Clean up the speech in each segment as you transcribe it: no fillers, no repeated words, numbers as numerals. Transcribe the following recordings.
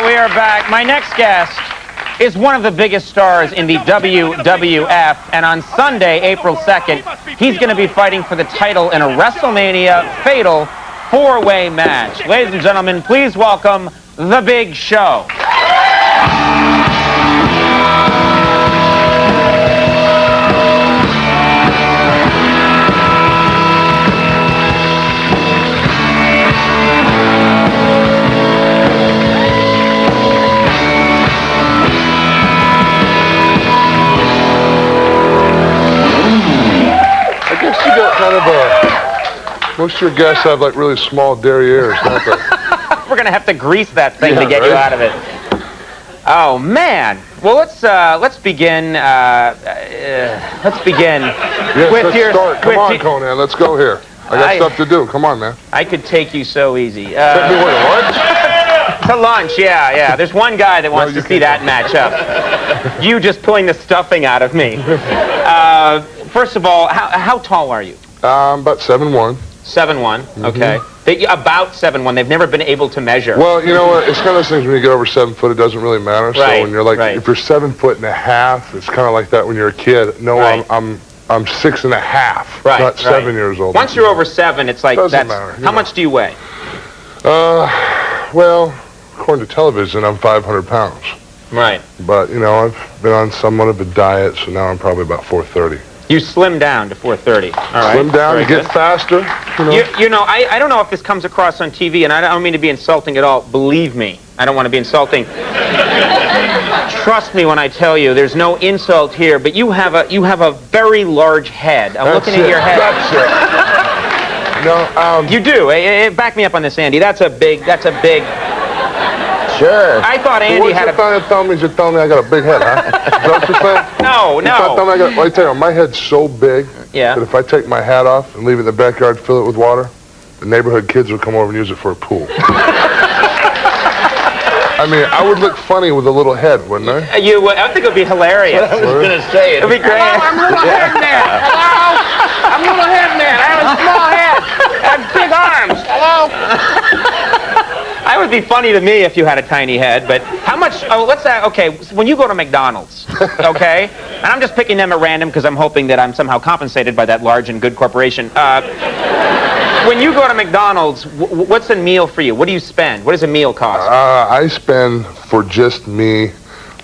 we are back. My next guest is one of the biggest stars in the WWF, and on Sunday, April 2nd, he's going to be fighting for the title in a WrestleMania fatal four-way match. Ladies and gentlemen, please welcome The Big Show. Most of your guests have like really small derrieres, don't they? We're gonna have to grease that thing to get you out of it. Oh man! Well, let's begin. Let's begin yes, with let's your. Start. Come on, Conan. Let's go here. I got stuff to do. Come on, man. I could take you so easy. Take me away to lunch? To lunch, yeah. There's one guy that wants to see that matchup. You just pulling the stuffing out of me. First of all, how tall are you? About 7'1". 7'1", okay. About 7'1", they've never been able to measure. Well, you know what, it's kind of those things when you get over 7 foot, it doesn't really matter. Right, so when you're like, if you're 7 1/2, it's kind of like that when you're a kid. No, right. I'm 6 1/2, not 7 years old. Once you're over 7, it's like, doesn't matter. How much do you weigh? Well, according to television, I'm 500 pounds. Right. But, you know, I've been on somewhat of a diet, so now I'm probably about 430. You slim down to 430. All right. Slim down, you get faster. You know, I don't know if this comes across on TV, and I don't mean to be insulting at all. Believe me, I don't want to be insulting. Trust me when I tell you, there's no insult here. But you have a very large head. I'm looking at your head. That's it. No, you do. Back me up on this, Andy. That's a big. Sure. I thought Andy had a... You're telling me I got a big head, huh? Is that what you're saying? No. I tell you, my head's so big that if I take my hat off and leave it in the backyard, fill it with water, the neighborhood kids would come over and use it for a pool. I mean, I would look funny with a little head, wouldn't I? I think it would be hilarious. I was going to say it. It would be great. Hello, I'm little head man. Hello? I'm little head man. I have a small head. I have big arms. Hello? That would be funny to me if you had a tiny head, but how much, let's say, okay, when you go to McDonald's, okay, and I'm just picking them at random because I'm hoping that I'm somehow compensated by that large and good corporation. When you go to McDonald's, what's a meal for you? What do you spend? What does a meal cost? I spend for just me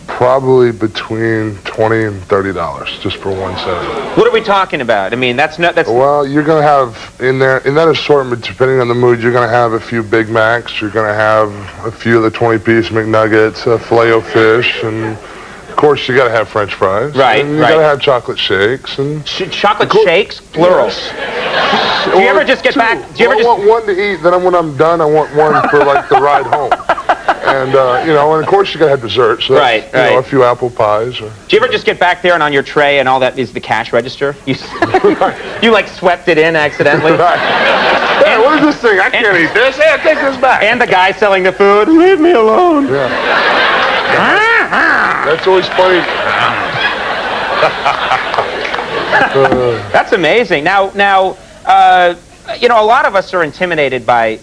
probably between $20 and $30 just for one setting. What are we talking about? I mean, that's... Well, you're going to have in that assortment, depending on the mood, you're going to have a few Big Macs, you're going to have a few of the 20-piece McNuggets, a Filet-O-Fish, and of course you got to have French fries. Right, and you got to have chocolate shakes and chocolate shakes, plural. Yes. Do you ever just get back? Do you ever I want one to eat. Then when I'm done, I want one for like the ride home. And, you know, and of course you gotta have dessert, so that's, you know, a few apple pies. Do you ever just get back there and on your tray and all that is the cash register? You like swept it in accidentally? Hey, what is this thing? I can't eat this. Hey, take this back. And the guy selling the food, leave me alone. Yeah. That's always funny. That's amazing. Now, you know, a lot of us are intimidated by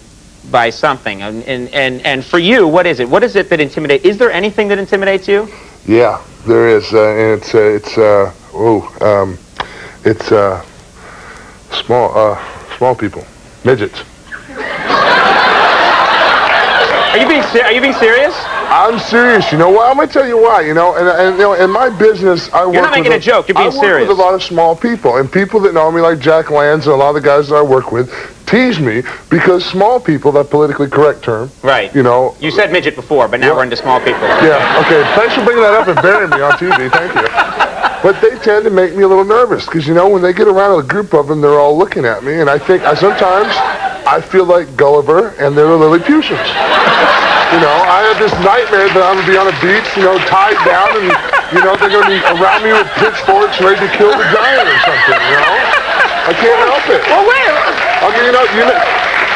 something, and for you, what is it? What is it that intimidates? Is there anything that intimidates you? Yeah, there is, and it's small people, midgets. Are you being serious? I'm serious. You know why? I'm gonna tell you why. You know, and you know, in my business, I work. You're not making a joke. You're being serious. I work with a lot of small people, and people that know me, like Jack Lanz and a lot of the guys that I work with, tease me because small people, that politically correct term. Right. You know. You said midget before, but now we're into small people. Yeah. Okay. Thanks for bringing that up and burying me on TV. Thank you. But they tend to make me a little nervous because, you know, when they get around a group of them, they're all looking at me, and I think sometimes I feel like Gulliver and they're the Lilliputians. You know, I have this nightmare that I'm going to be on a beach, you know, tied down, and, you know, they're going to be around me with pitchforks ready to kill the giant or something, you know? I can't help it. Well, wait. I mean,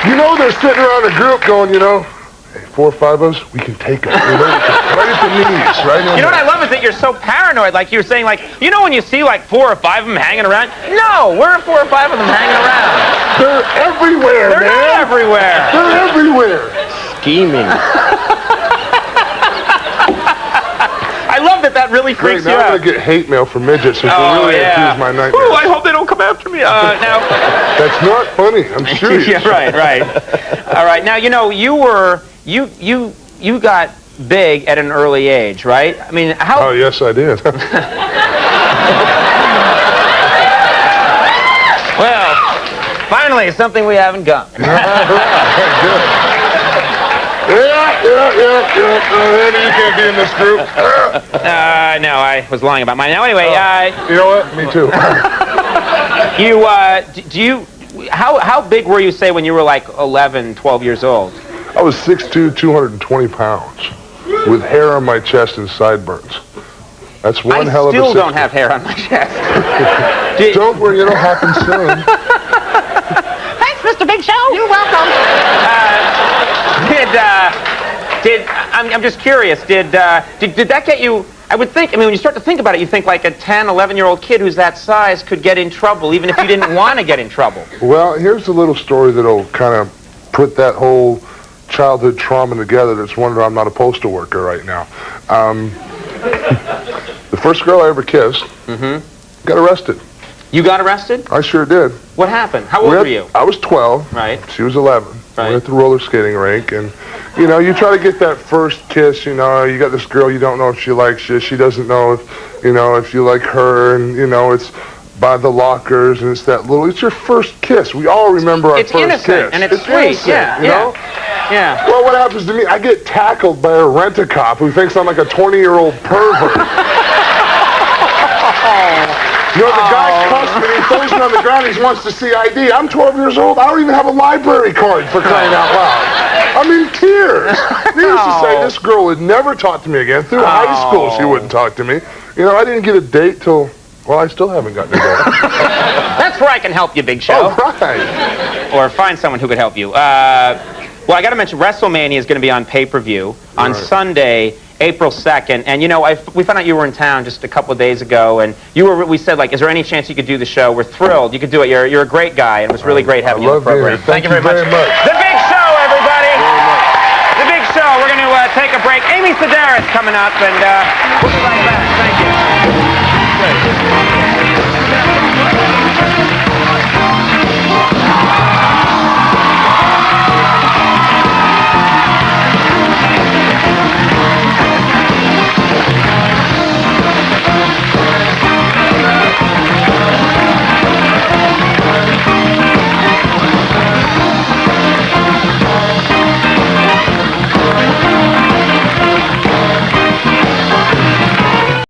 you know they're sitting around a group going, you know, hey, 4 or 5 of us, we can take them. You know, right at the knees, right in You know what I love is that you're so paranoid. Like you're saying, like, you know when you see like 4 or 5 of them hanging around? No, where are 4 or 5 of them hanging around? They're everywhere, They're man. not everywhere. They're everywhere. Scheming. love that really freaks Great, you now out. I'm going to get hate mail from midgets who really confuse my nightmares. Ooh, I hope they don't come after me. Now, That's not funny. I'm serious. yeah, right. All right. Now, you know, you got big at an early age, right? I mean, how? Oh, yes, I did. Well, finally, something we haven't got. Good. Yeah. Andy, you can't be in this group. No, I was lying about mine. Now, anyway, You know what? Me too. How big were you, say, when you were like 11, 12 years old? I was 6'2", 220 pounds, with hair on my chest and sideburns. That's one hell of a I still system. don't have hair on my chest. Don't worry, it'll happen soon. Thanks, Mr. Big Show. You're welcome. I'm just curious, did that get you, I would think, I mean, when you start to think about it, you think like a 10, 11-year-old kid who's that size could get in trouble, even if you didn't want to get in trouble. Well, here's a little story that'll kind of put that whole childhood trauma together. That's wonder I'm not a postal worker right now. The first girl I ever kissed got arrested. You got arrested? I sure did. What happened? How old were you? I was 12. Right. She was 11. Right. We're at the roller skating rink, and you know, you try to get that first kiss. You know, you got this girl, you don't know if she likes you. She doesn't know if you like her, and you know, it's by the lockers, and it's that little. It's your first kiss. We all remember our It's first innocent, kiss. and it's sweet. Innocent, Yeah, you know? Yeah. Well, what happens to me? I get tackled by a rent-a-cop who thinks I'm like a 20-year-old pervert. You know, the guy cussed me, he throws me on the ground, he wants to see ID. I'm 12 years old, I don't even have a library card, for crying out loud. I'm in tears. Needless to say, this girl would never talk to me again. Through high school, she wouldn't talk to me. You know, I didn't get a date till, well, I still haven't gotten a date. That's where I can help you, Big Show. Oh, right. Or find someone who could help you. Well, I got to mention, WrestleMania is going to be on pay-per-view on Sunday, April 2nd. And, you know, we found out you were in town just a couple of days ago, and we said, like, is there any chance you could do the show? We're thrilled. You could do it. You're a great guy, and it was really great having you on the program. Thank you very much. The Big Show, everybody. The Big Show. We're going to take a break. Amy Sedaris coming up, and we'll be right back.